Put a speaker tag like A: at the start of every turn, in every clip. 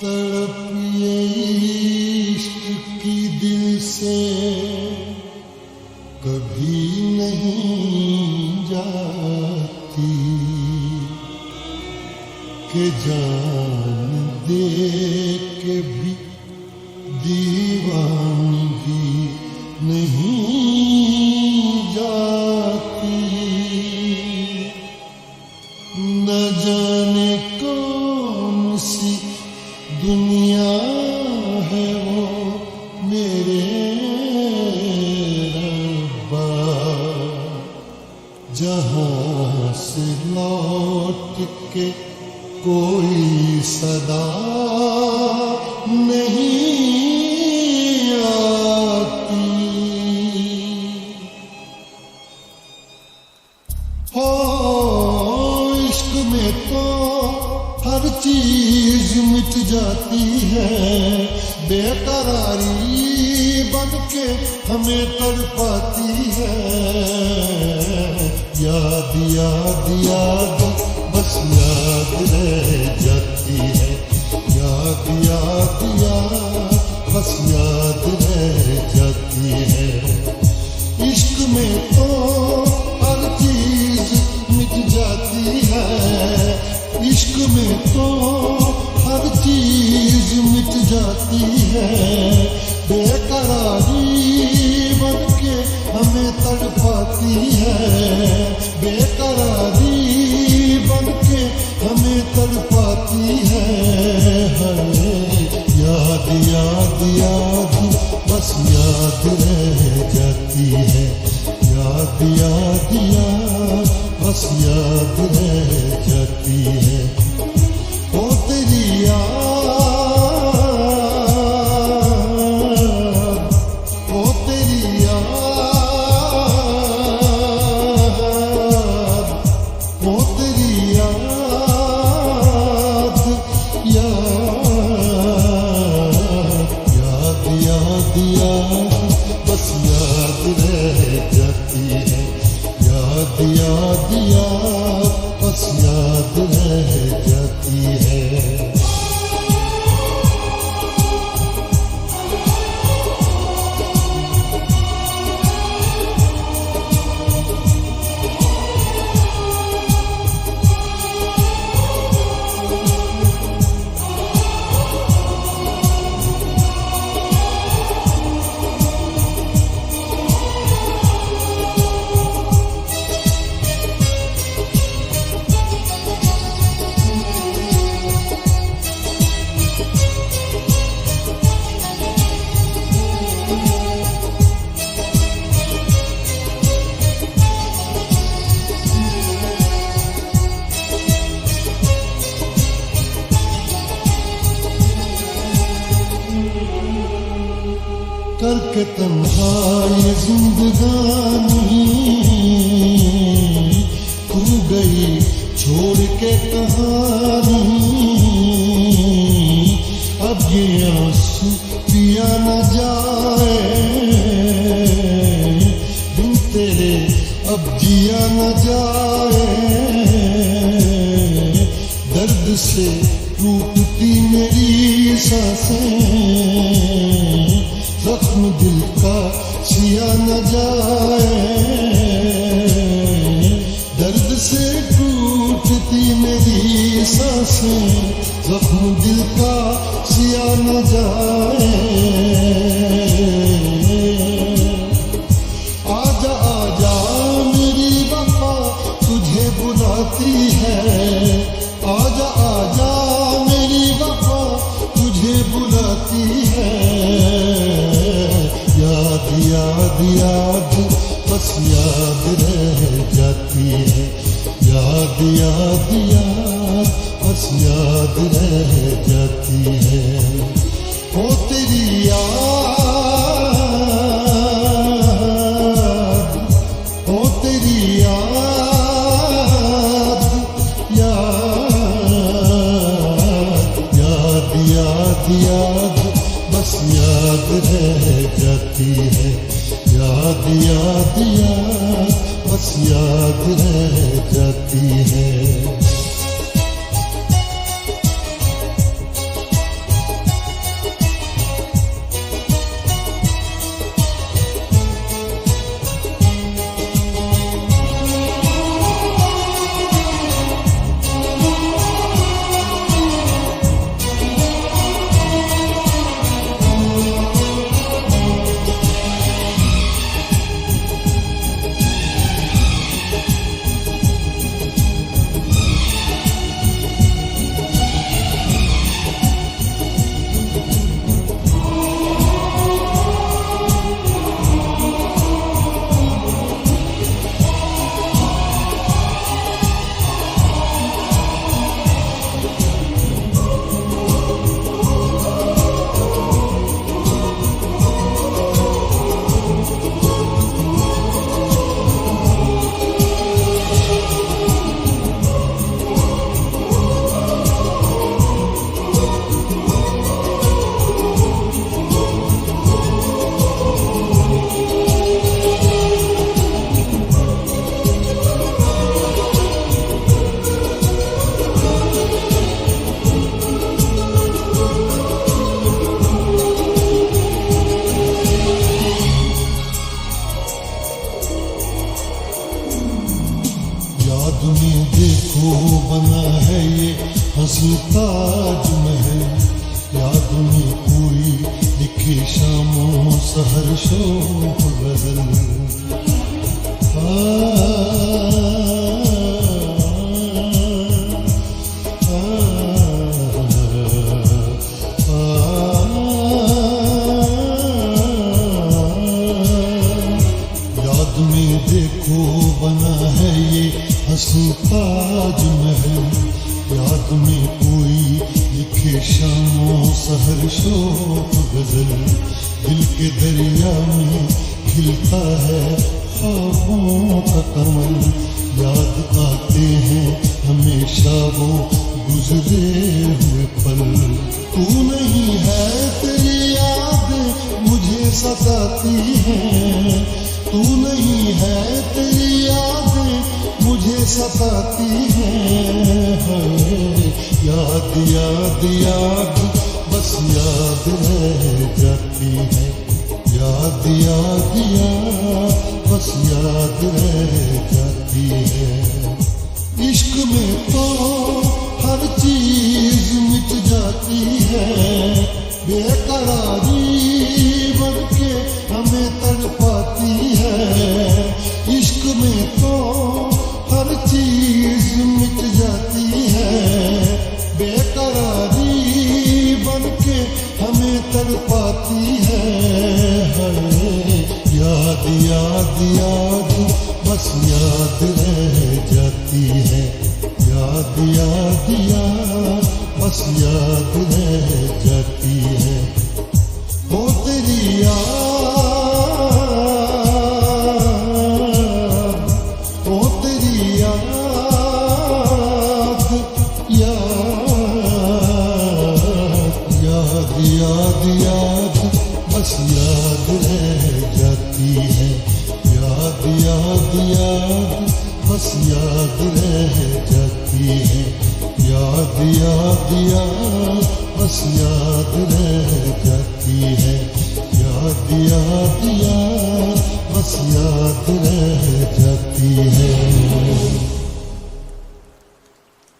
A: तड़प ये इश्क की दिल से कभी नहीं जाती कि जान दे के भी दीवानगी नहीं जाती। न जाने कौन सी दुनिया है वो मेरे रब्बा, जहाँ से लौट के कोई सदा नहीं आती। हो इश्क में तो हर चीज मिट जाती है, बेकरारी बन के हमें तड़पाती है। याद याद याद बस याद रह जाती है, याद याद याद बस याद रह जाती है। इश्क में तो हर चीज मिट जाती है, इश्क में तो हर चीज मिट जाती है। बेकरारी बन के हमें तड़पाती है, बेकरारी बन के हमें तड़पाती है। याद याद याद बस याद रह जाती है, याद याद याद बस याद रह जाती है। ओ तेरी याद, ओ तेरी याद, ओ तेरी याद, याद याद याद बस याद रह जाती है, याद याद याद बस याद रह जाती है। करके तन्हाई जिंदगानी तू गई छोड़ के कहानी। अब ये आंसू पिया न जाए बिन तेरे, अब जिया न जाए। दर्द से टूटती मेरी सांसें, जख्म दिल का सिया न जाए। दर्द से टूटती मेरी सांसें, जख्म दिल का सिया न जाए। आजा आजा मेरी वफा तुझे बुलाती है, आजा आजा मेरी वफा तुझे बुलाती है। याद याद याद बस याद रह जाती है, याद याद याद बस याद रह जाती है। ओ तेरी याद, ओ तेरी याद, याद याद याद याद बस याद रह जाती है, याद याद याद बस याद रह जाती है। हंसी ताजमहल, याद में कोई लिखे शामों सहर शोक गजल। याद में देखो बना है ये हंसी ताजमहल, याद में कोई लिखे शामों सहर शोक गजल। दिल के दरिया में खिलता है ख्वाबों का कमल, याद आते हैं हमेशा वो गुजरे हुए पल। तू नहीं है तेरी याद मुझे सताती है, तू नहीं है तेरी याद मुझे सताती है। याद याद याद बस याद रह जाती है, याद याद याद बस याद रह जाती है। इश्क में तो हर चीज मिट जाती है, बेकरारी बनके हमें तड़पाती है। इश्क में तो हर चीज मिट जाती है, बेकरारी बनके हमें तड़पाती है। याद याद याद बस याद रह जाती है, याद याद याद बस याद रह जाती है। वो तेरी याद, वो तेरी याद, याद याद याद बस याद रह जाती है, याद याद याद बस याद रह जाती है। याद याद याद बस याद रह जाती है, याद याद याद बस याद रह जाती है।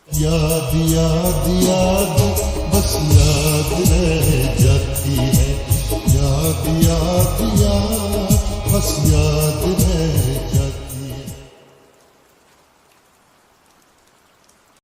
A: याद याद याद बस याद रह जाती है, याद याद याद बस याद